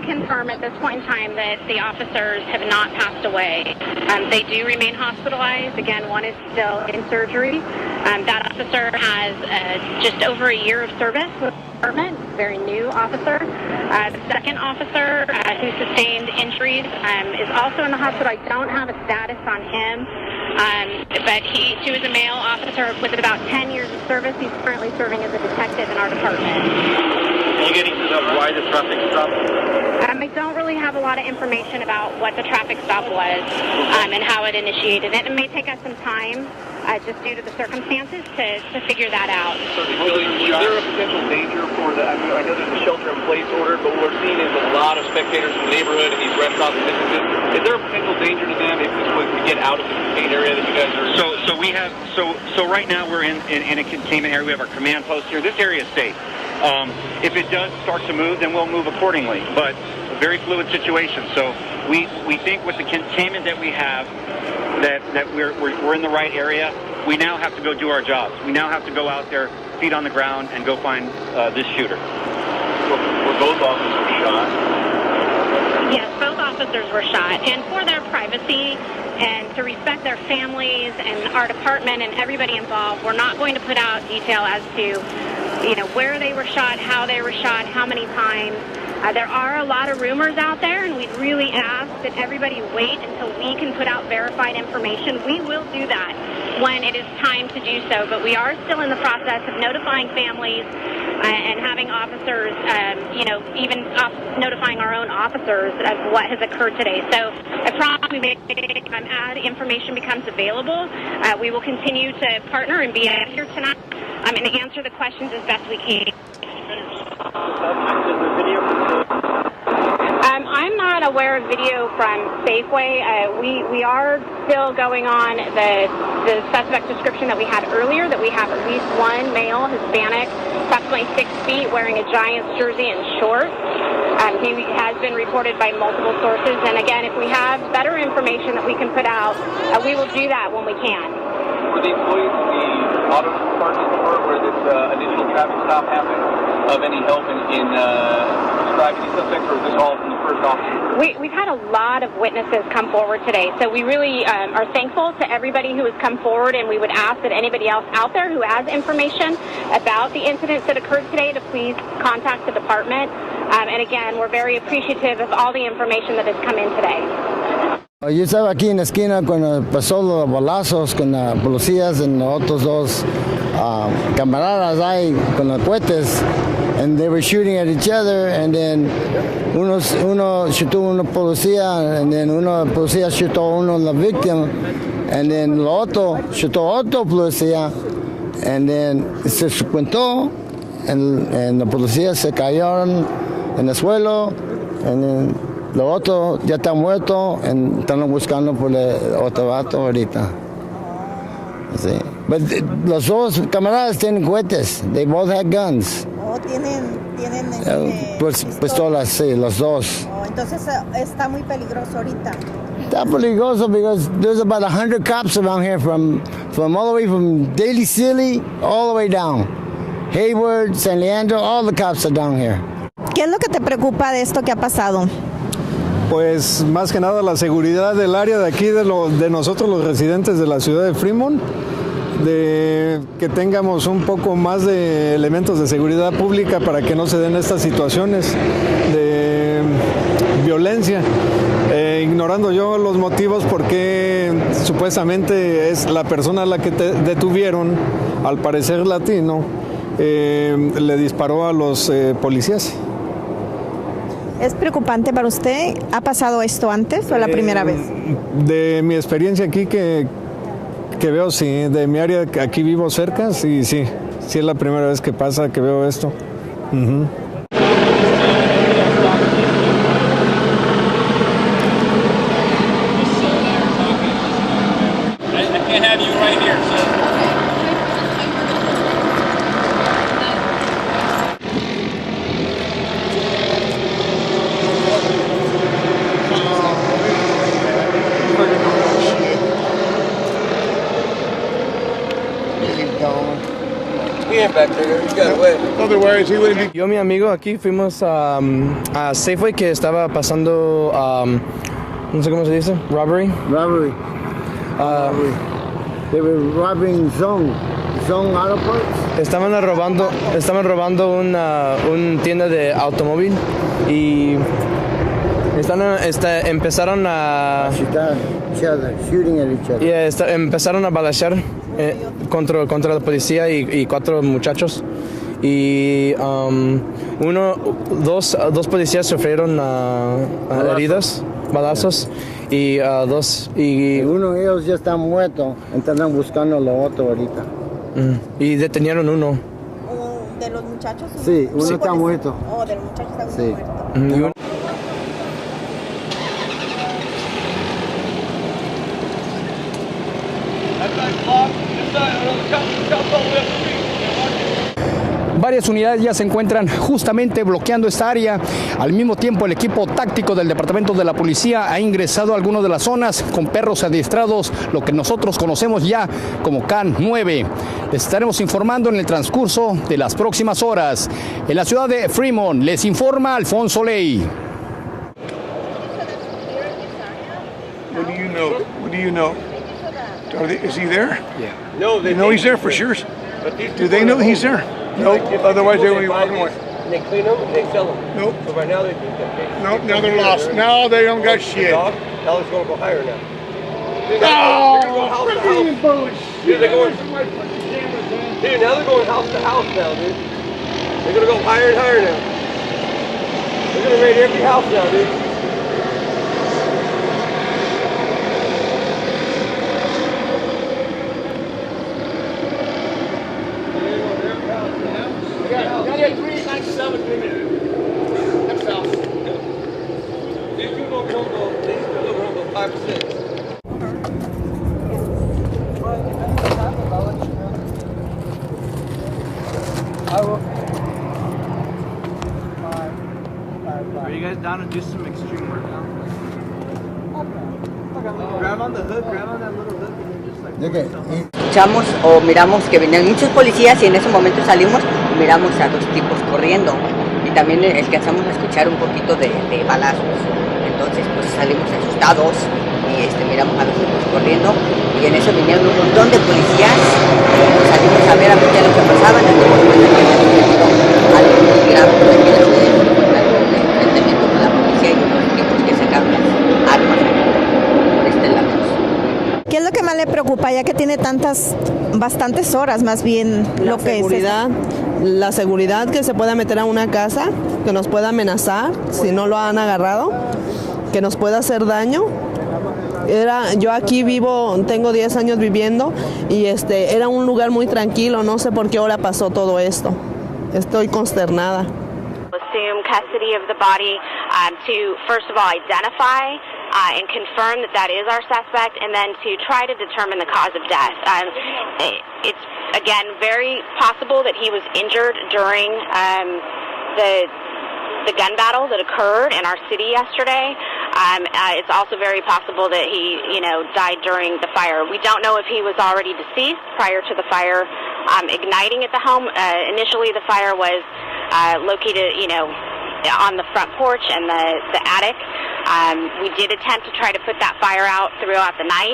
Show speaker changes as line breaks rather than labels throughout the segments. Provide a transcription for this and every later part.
can confirm at this point in time that the officers have not passed away. They do remain hospitalized. Again, one is still in surgery. That officer has just over a year of service with the department, very new officer. The second officer who sustained injuries is also in the hospital. I don't have a status on him, but she was a male officer with about 10 years of service. He's currently serving as a detective in our department.
Are you getting to the why the traffic stop?
I don't really have a lot of information about what the traffic stop was and how it initiated it. It may take us some time, just due to the circumstances, to figure that out.
So is there a potential danger for the, I know there's a shelter-in-place order, but what we're seeing is a lot of spectators in the neighborhood and these restaurants and businesses. Is there a potential danger to them if this was to get out of the contained area that you guys are?
So right now we're in a containment area. We have our command post here. This area is safe. If it does start to move, then we'll move accordingly. But a very fluid situation. So we think with the containment that we have, that we're in the right area. We now have to go do our jobs. We now have to go out there, feet on the ground, and go find this shooter.
Were both officers shot?
Yes, both officers were shot. And for their privacy and to respect their families and our department and everybody involved, we're not going to put out detail as to, where they were shot, how they were shot, how many times. There are a lot of rumors out there, and we'd really ask that everybody wait until we can put out verified information. We will do that when it is time to do so, but we are still in the process of notifying families and having officers, even notifying our own officers of what has occurred today. So I promise as information becomes available, we will continue to partner and be here tonight and answer the questions as best we can. I'm not aware of video from Safeway. We are still going on the suspect description that we had earlier, that we have at least one male, Hispanic, approximately 6 feet, wearing a Giants jersey and shorts. He has been reported by multiple sources, and again, if we have better information that we can put out, we will do that when we can.
Were the employees in the auto department where this initial traffic stop happened of any help in describing these suspects, or is this all from the first officer?
We've had a lot of witnesses come forward today, so we really are thankful to everybody who has come forward, and we would ask that anybody else out there who has information about the incidents that occurred today to please contact the department. And again, we're very appreciative of all the information that has come in today.
Yo estaba aquí en la esquina cuando pasó los balazos con las policías y otros dos camaradas ahí con los cohetes, and they were shooting at each other, and then uno chutó una policía, and then uno policía chutó uno la víctima, and then el otro chutó otro policía, and then se cuentó, and la policía se cayeron en el suelo, and then lo otro ya está muerto, y están buscando por el otro vato ahorita. Sí. Los dos camaradas tienen cohetes. They both had guns.
Oh, tienen
pistolas, sí, los dos.
Oh, entonces está muy peligroso ahorita.
Está peligroso because there's about 100 cops around here from all the way from Daly City all the way down. Hayward, San Leandro, all the cops are down here.
¿Qué es lo que te preocupa de esto que ha pasado?
Pues más que nada la seguridad del área de aquí, de nosotros los residentes de la ciudad de Fremont, de que tengamos un poco más de elementos de seguridad pública para que no se den estas situaciones de violencia, ignorando yo los motivos por qué supuestamente es la persona a la que detuvieron, al parecer latino, le disparó a los policías.
¿Es preocupante para usted? ¿Ha pasado esto antes o es la primera vez?
De mi experiencia aquí que veo, sí, de mi área, aquí vivo cerca, sí es la primera vez que pasa, que veo esto. Uh-huh.
I can't have you right here, sir. Otherwise, he wouldn't be.
Yo y mi amigo aquí fuimos a Safeway que estaba pasando, no sé cómo se dice, robbery.
Robbery. They were robbing Zone Auto Parts.
Estaban robando una tienda de automóvil y empezaron a
Shooting at each other.
empezaron a balacear contra la policía y 4 muchachos y dos policías sufrieron heridas, balazos y
uno de ellos ya está muerto, están buscando lo otro ahorita.
Y detenieron uno.
¿De los muchachos?
Sí, uno está muerto.
Oh, del muchacho está
Sí.
muerto.
Varias unidades ya se encuentran justamente bloqueando esta área. Al mismo tiempo, el equipo táctico del Departamento de la Policía ha ingresado a algunas de las zonas con perros adiestrados, lo que nosotros conocemos ya como CAN 9. Les estaremos informando en el transcurso de las próximas horas. En la ciudad de Fremont, les informa Alfonso Ley.
What do you know? What do you know? Is he there? Yeah. No, they know he's there for sure. Do they know he's there? No. Otherwise, they would be walking away.
They clean them and they sell them.
Nope.
So right now they think that.
Nope. Now they're lost. Now they don't got shit.
Now it's going to go higher now.
Oh,
they're going house to house. Dude, they're going. Dude, now they're going house to house now, dude. They're going to go higher and higher now. They're going to raid every house now, dude.
Are you guys down to do some extreme work now? Grab on the hook, grab on that little hook and just like...
Escuchamos o miramos que venían muchos policías y en ese momento salimos y miramos a 2 tipos corriendo y también alcanzamos a escuchar un poquito de balazos. Entonces pues salimos asustados y miramos a 2 tipos corriendo y en eso vinieron un montón de policías. Salimos a ver lo que pasaba, nos dimos cuenta que había sucedido algo muy grave aquí en la ciudad de Fremont, algo de enfrentamiento con la policía y otros tipos que sacaron las armas por este lado.
¿Qué es lo que más le preocupa ya que tiene bastantes horas más bien lo que
seguridad, la seguridad que se pueda meter a una casa, que nos pueda amenazar si no lo han agarrado, que nos pueda hacer daño? Yo aquí vivo, tengo 10 años viviendo y era un lugar muy tranquilo, no sé por qué hora pasó todo esto. Estoy consternada.
Assume custody of the body to first of all identify and confirm that is our suspect, and then to try to determine the cause of death. It's again very possible that he was injured during the gun battle that occurred in our city yesterday. It's also very possible that he, died during the fire. We don't know if he was already deceased prior to the fire igniting at the home. Initially, the fire was located, on the front porch and the attic. We did attempt to try to put that fire out throughout the night.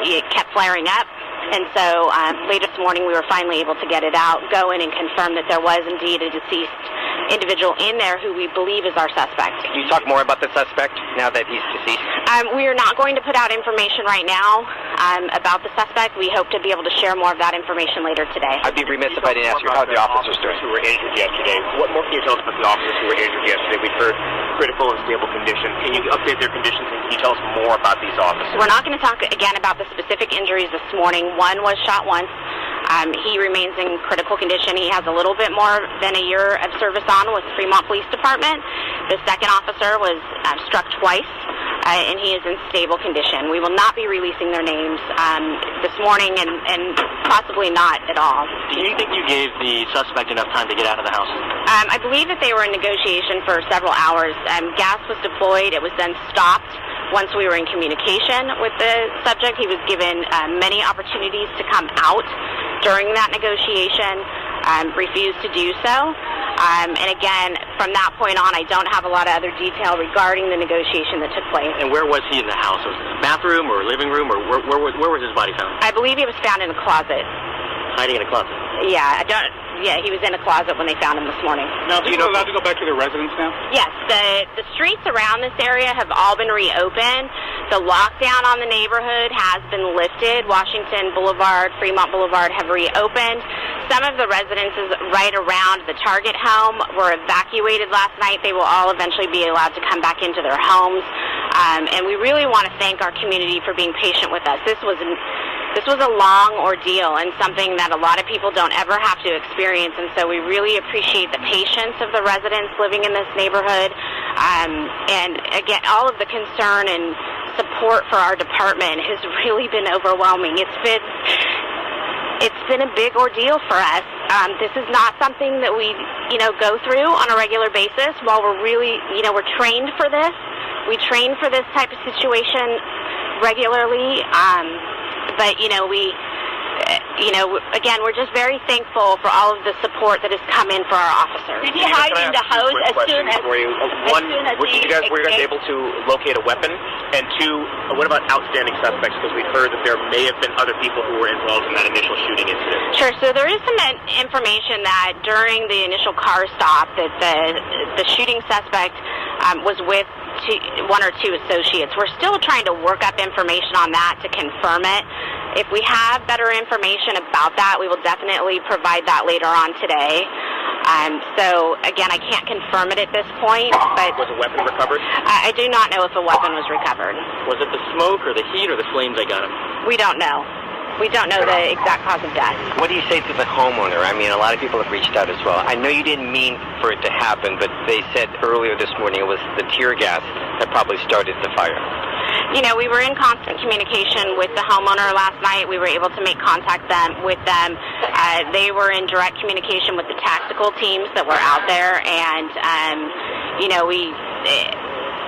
It kept flaring up. And so late this morning we were finally able to get it out, go in and confirm that there was indeed a deceased individual in there who we believe is our suspect.
Can you talk more about the suspect now that he's deceased?
We are not going to put out information right now about the suspect. We hope to be able to share more of that information later today.
I'd be remiss if I didn't ask you how the officers doing.
Who were injured yesterday. What more can you tell us about the officers who were injured yesterday? We've heard critical and stable condition. Can you update their conditions and can you tell us more about these officers?
We're not going to talk again about the specific injuries this morning. One was shot once. He remains in critical condition. He has a little bit more than a year of service on with the Fremont Police Department. The second officer was struck twice, and he is in stable condition. We will not be releasing their names this morning and possibly not at all.
Do you think you gave the suspect enough time to get out of the house?
I believe that they were in negotiation for several hours. Gas was deployed. It was then stopped. Once we were in communication with the subject, he was given many opportunities to come out during that negotiation. refused to do so. And again, from that point on, I don't have a lot of other detail regarding the negotiation that took place.
And where was he in the house? Was it the bathroom or living room, or where was his body found?
I believe he was found in a closet.
Hiding in a closet?
Yeah, he was in a closet when they found him this morning.
Now, do you know allowed to go back to their residence now?
Yes, the streets around this area have all been reopened. The lockdown on the neighborhood has been lifted. Washington Boulevard, Fremont Boulevard have reopened. Some of the residences right around the Target home were evacuated last night. They will all eventually be allowed to come back into their homes. And we really want to thank our community for being patient with us. This was a long ordeal and something that a lot of people don't ever have to experience, and so we really appreciate the patience of the residents living in this neighborhood. And again, all of the concern and support for our department has really been overwhelming. It's been a big ordeal for us. This is not something that we, go through on a regular basis. While we're really, we're trained for this. We train for this type of situation regularly. But, again, we're just very thankful for all of the support that has come in for our officers.
Did he hide in the house as soon as... One, were you guys able to locate a weapon? And two, what about outstanding suspects? Because we've heard that there may have been other people who were involved in that initial shooting incident.
Sure. So there is some information that during the initial car stop that the shooting suspect was with one or two associates. We're still trying to work up information on that to confirm it. If we have better information about that, we will definitely provide that later on today. So, again, I can't confirm it at this point, but...
Was a weapon recovered?
I do not know if a weapon was recovered.
Was it the smoke or the heat or the flames that got him?
We don't know. We don't know the exact cause of death.
What do you say to the homeowner? I mean, a lot of people have reached out as well. I know you didn't mean for it to happen, but they said earlier this morning it was the tear gas that probably started the fire.
We were in constant communication with the homeowner last night. We were able to make contact with them. They were in direct communication with the tactical teams that were out there, and,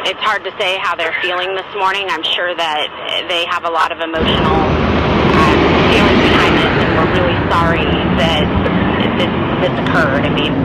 it's hard to say how they're feeling this morning. I'm sure that they have a lot of emotional feelings behind this, and we're really sorry that this occurred. I mean,